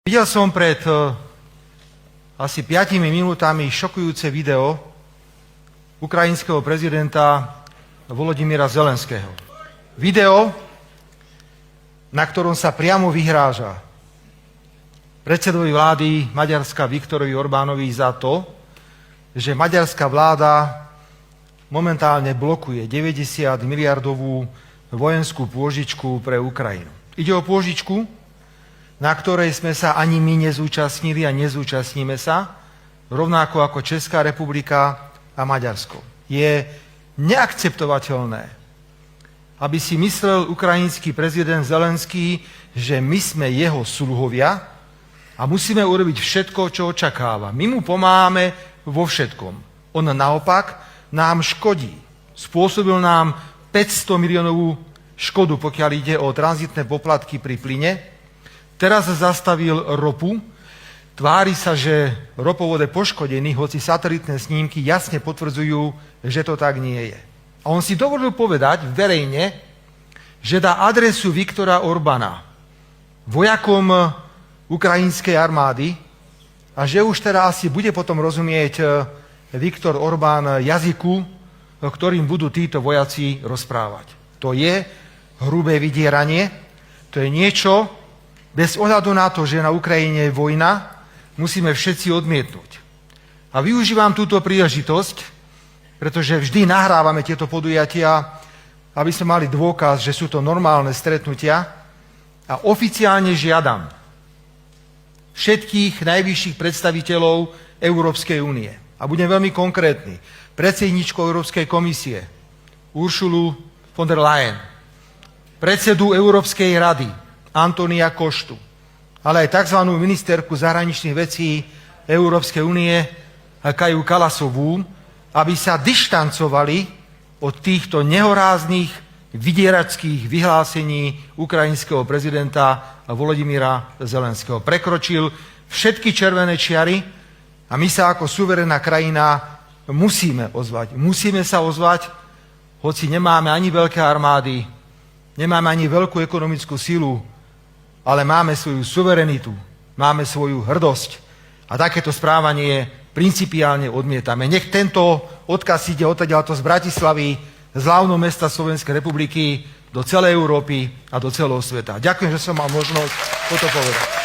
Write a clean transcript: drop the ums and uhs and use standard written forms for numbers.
Videl som pred asi 5 minútami šokujúce video ukrajinského prezidenta Volodymyra Zelenského. Video, na ktorom sa priamo vyhráža predsedovi vlády Maďarska Viktorovi Orbánovi za to, že maďarská vláda momentálne blokuje 90 miliardovú vojenskú pôžičku pre Ukrajinu. Ide o pôžičku, na ktorej sme sa ani my nezúčastnili a nezúčastníme sa, rovnako ako Česká republika a Maďarsko. Je neakceptovateľné, aby si myslel ukrajinský prezident Zelenský, že my sme jeho sluhovia a musíme urobiť všetko, čo očakáva. My mu pomáhame vo všetkom. On naopak nám škodí. Spôsobil nám 500 miliónovú škodu, pokiaľ ide o tranzitné poplatky pri plyne. Teraz zastavil ropu, tvári sa, že ropovod je poškodený, hoci satelitné snímky jasne potvrdzujú, že to tak nie je. A on si dovolil povedať verejne, že dá adresu Viktora Orbána vojakom ukrajinskej armády a že už teda asi bude potom rozumieť Viktor Orbán jazyku, ktorým budú títo vojaci rozprávať. To je hrubé vydieranie, to je niečo, bez ohľadu na to, že na Ukrajine je vojna, musíme všetci odmietnúť. A využívam túto príležitosť, pretože vždy nahrávame tieto podujatia, aby sme mali dôkaz, že sú to normálne stretnutia, a oficiálne žiadam všetkých najvyšších predstaviteľov Európskej únie. A budem veľmi konkrétny. Predsedničku Európskej komisie Ursulu von der Leyen, predsedu Európskej rady Antonia Koštu, ale aj tzv. Ministerku zahraničných vecí Európskej únie Kaju Kalasovú, aby sa dištancovali od týchto nehoráznych vydieračských vyhlásení ukrajinského prezidenta Volodymyra Zelenského. Prekročil všetky červené čiary a my sa ako suverénna krajina musíme ozvať. Musíme sa ozvať, hoci nemáme ani veľké armády, nemáme ani veľkú ekonomickú silu, ale máme svoju suverenitu, máme svoju hrdosť a takéto správanie principiálne odmietame. Nech tento odkaz ide odtiaľto z Bratislavy, z hlavného mesta Slovenskej republiky, do celej Európy a do celého sveta. Ďakujem, že som mal možnosť toto povedať.